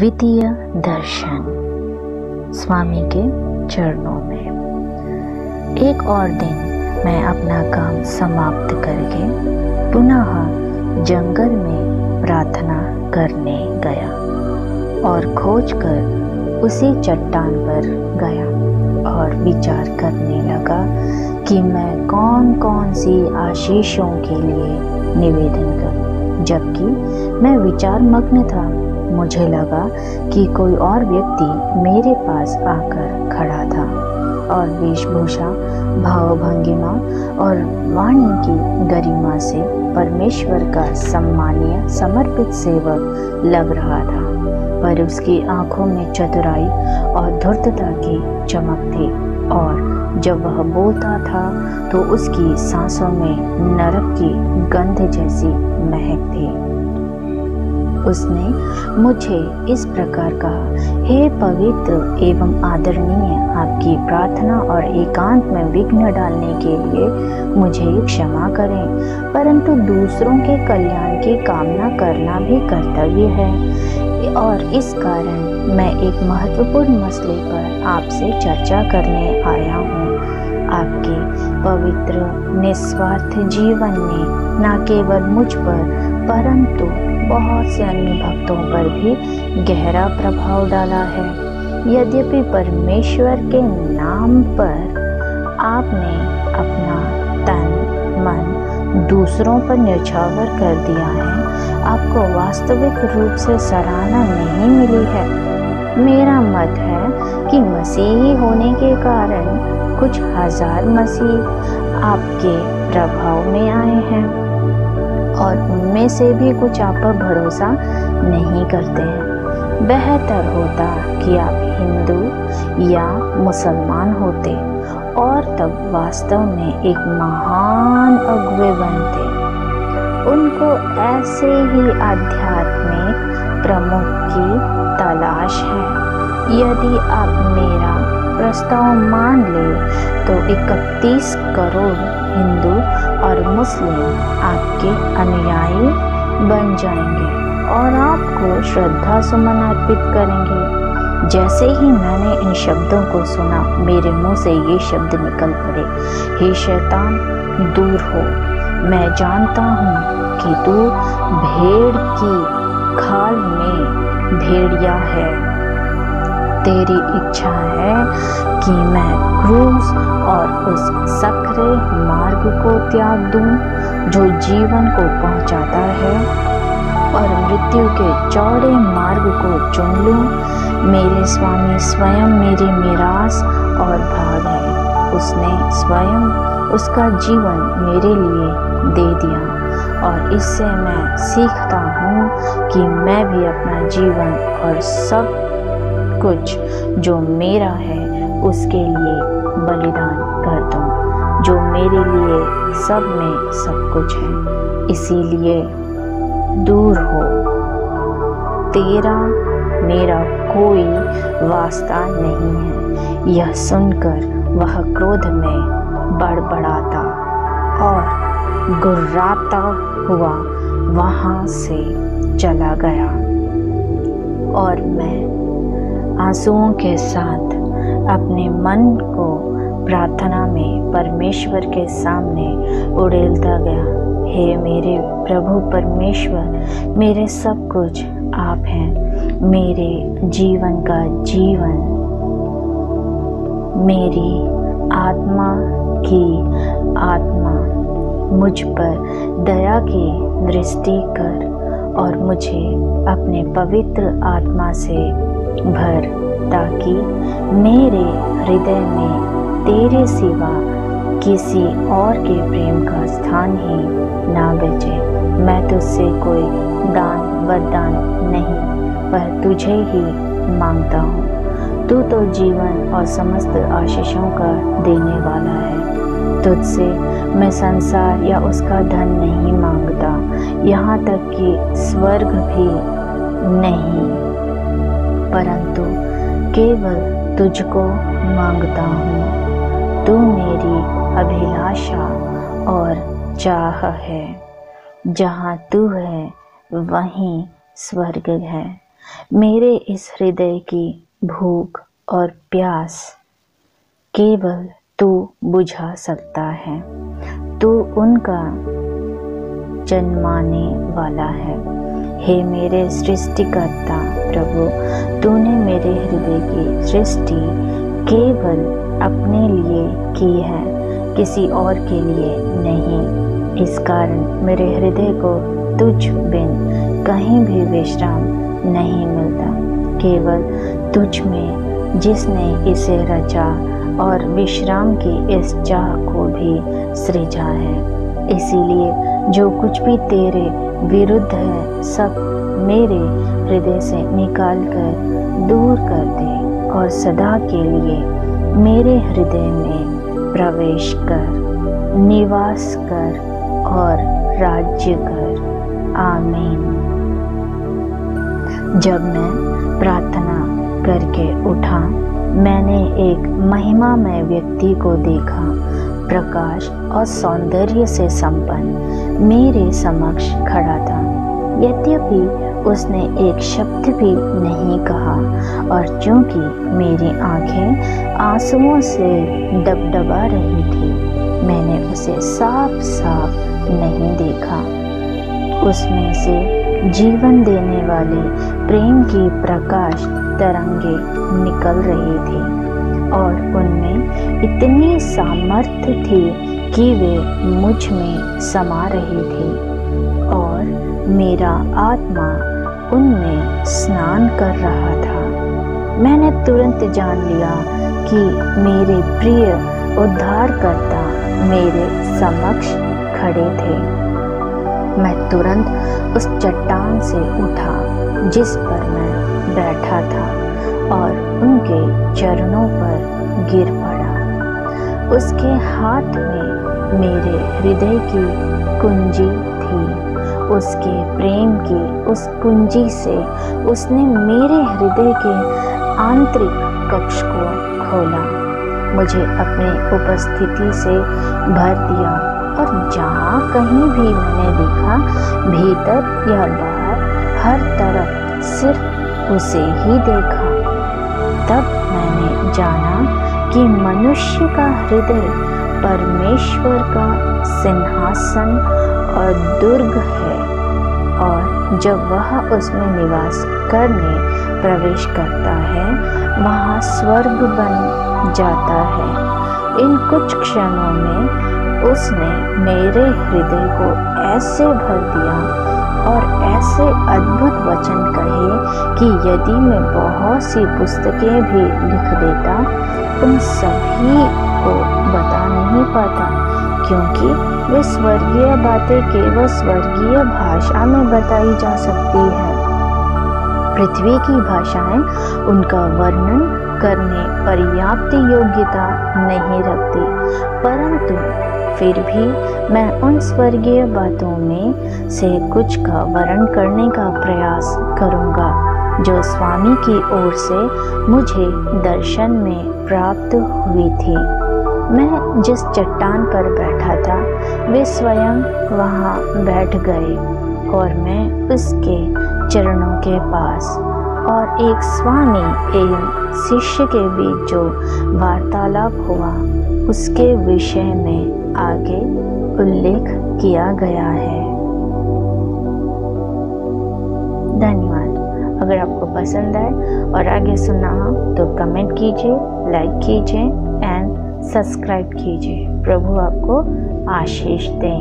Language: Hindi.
द्वितीय दर्शन स्वामी के चरणों में। एक और दिन मैं अपना काम समाप्त करके पुनः जंगल में प्रार्थना करने गया और खोजकर उसी चट्टान पर गया और विचार करने लगा कि मैं कौन कौन सी आशीषों के लिए निवेदन करूं। जबकि मैं विचार मग्न था, मुझे लगा कि कोई और व्यक्ति मेरे पास आकर खड़ा था और वेशभूषा, भावभंगिमा और वाणी की गरिमा से परमेश्वर का सम्मानीय समर्पित सेवक लग रहा था, पर उसकी आंखों में चतुराई और धूर्तता की चमक थी और जब वह बोलता था तो उसकी सांसों में नरक की गंध जैसी महक थी। उसने मुझे इस प्रकार कहा, हे पवित्र एवं आदरणीय, आपकी प्रार्थना और एकांत में विघ्न डालने के लिए मुझे क्षमा करें, परंतु दूसरों के कल्याण की कामना करना भी कर्तव्य है और इस कारण मैं एक महत्वपूर्ण मसले पर आपसे चर्चा करने आया हूँ। आपके पवित्र निस्वार्थ जीवन ने न केवल मुझ पर परंतु बहुत से अन्य भक्तों पर भी गहरा प्रभाव डाला है। यद्यपि परमेश्वर के नाम पर आपने अपना तन मन दूसरों पर न्यौछावर कर दिया है, आपको वास्तविक रूप से सराहना नहीं मिली है। मेरा मत है कि मसीही होने के कारण कुछ हजार मसीह आपके प्रभाव में आए हैं और उनमें से भी कुछ आप पर भरोसा नहीं करते हैं। बेहतर होता कि आप हिंदू या मुसलमान होते और तब वास्तव में एक महान अगुवे बनते। उनको ऐसे ही आध्यात्मिक प्रमुख की तलाश है। यदि आप मेरा प्रस्ताव मान ले तो 31 करोड़ हिंदू और मुस्लिम आपके अनुयायी बन जाएंगे और आपको श्रद्धा सुमन अर्पित करेंगे। जैसे ही मैंने इन शब्दों को सुना, मेरे मुंह से ये शब्द निकल पड़े, हे शैतान, दूर हो। मैं जानता हूँ कि तू भेड़ की खाल में भेड़िया है। तेरी इच्छा है कि मैं क्रूस और उस सकरे मार्ग को त्याग दूं जो जीवन को पहुंचाता है और मृत्यु के चौड़े मार्ग को चुन लूं। मेरे स्वामी स्वयं मेरी मिरास और भाग है। उसने स्वयं उसका जीवन मेरे लिए दे दिया और इससे मैं सीखता हूँ कि मैं भी अपना जीवन और सब कुछ जो मेरा है उसके लिए बलिदान कर दूं। जो मेरे लिए सब में सब कुछ है, इसीलिए दूर हो। तेरा मेरा कोई वास्ता नहीं है। यह सुनकर वह क्रोध में बड़बड़ाता और गुर्राता हुआ वहां से चला गया और मैं आंसुओं के साथ अपने मन को प्रार्थना में परमेश्वर के सामने उड़ेलता गया। हे मेरे प्रभु परमेश्वर, मेरे सब कुछ आप हैं। मेरे जीवन का जीवन, मेरी आत्मा की आत्मा, मुझ पर दया की दृष्टि कर और मुझे अपने पवित्र आत्मा से भर, ताकि मेरे हृदय में तेरे सिवा किसी और के प्रेम का स्थान ही ना बचे। मैं तुझसे कोई दान वरदान नहीं, पर तुझे ही मांगता हूँ। तू तो जीवन और समस्त आशीषों का देने वाला है। तुझसे मैं संसार या उसका धन नहीं मांगता, यहाँ तक कि स्वर्ग भी नहीं, परंतु केवल तुझको मांगता हूँ। तू मेरी अभिलाषा और चाह है। जहाँ तू है वहीं स्वर्ग है। मेरे इस हृदय की भूख और प्यास केवल तू बुझा सकता है। तू उनका जन्माने वाला है। हे मेरे सृष्टिकर्ता प्रभु, तूने मेरे हृदय की सृष्टि केवल अपने लिए की है, किसी और के लिए नहीं। इस कारण मेरे हृदय को तुझ बिन कहीं भी विश्राम नहीं मिलता, केवल तुझ में जिसने इसे रचा और विश्राम की इस चाह को भी सृजा है। इसीलिए जो कुछ भी तेरे विरुद्ध है सब मेरे हृदय से निकाल कर दूर कर दे और सदा के लिए मेरे हृदय में प्रवेश कर, निवास कर और राज्य कर। आमीन। जब मैं प्रार्थना करके उठा, मैंने एक महिमामय व्यक्ति को देखा। प्रकाश और सौंदर्य से संपन्न मेरे समक्ष खड़ा था। यद्यपि उसने एक शब्द भी नहीं कहा और चूंकि मेरी आंखें आंसुओं से डबडबा रही थी, मैंने उसे साफ साफ नहीं देखा। उसमें से जीवन देने वाले प्रेम की प्रकाश तरंगे निकल रही थी और उनमें इतनी सामर्थ्य थी कि वे मुझ में समा रही थी और मेरा आत्मा उनमें स्नान कर रहा था। मैंने तुरंत जान लिया कि मेरे प्रिय उद्धारकर्ता मेरे समक्ष खड़े थे। मैं तुरंत उस चट्टान से उठा जिस पर मैं बैठा था और उनके चरणों पर गिर पड़ा। उसके हाथ में मेरे हृदय की कुंजी थी। उसके प्रेम की उस कुंजी से उसने मेरे हृदय के आंतरिक कक्ष को खोला, मुझे अपनी उपस्थिति से भर दिया और जहाँ कहीं भी मैंने देखा, भीतर या बाहर, हर तरफ सिर्फ उसे ही देखा। तब मैंने जाना कि मनुष्य का हृदय परमेश्वर का सिंहासन और दुर्ग है और जब वह उसमें निवास करने प्रवेश करता है, वहाँ स्वर्ग बन जाता है। इन कुछ क्षणों में उसने मेरे हृदय को ऐसे भर दिया और ऐसे अद्भुत वचन कहे कि यदि मैं बहुत सी पुस्तकें भी लिख देता, उन सभी को बता नहीं पाता, क्योंकि वे स्वर्गीय बातें केवल स्वर्गीय भाषा में बताई जा सकती है। पृथ्वी की भाषाएं उनका वर्णन करने पर्याप्त योग्यता नहीं रखती, परंतु फिर भी मैं उन स्वर्गीय बातों में से कुछ का वर्णन करने का प्रयास करूंगा जो स्वामी की ओर से मुझे दर्शन में प्राप्त हुई थी। मैं जिस चट्टान पर बैठा था, वे स्वयं वहां बैठ गए और मैं उसके चरणों के पास और एक स्वामी एवं शिष्य के बीच जो वार्तालाप हुआ, उसके विषय में आगे उल्लेख किया गया है। धन्यवाद। अगर आपको पसंद आए और आगे सुनना हो तो कमेंट कीजिए, लाइक कीजिए एंड सब्सक्राइब कीजिए। प्रभु आपको आशीष दें।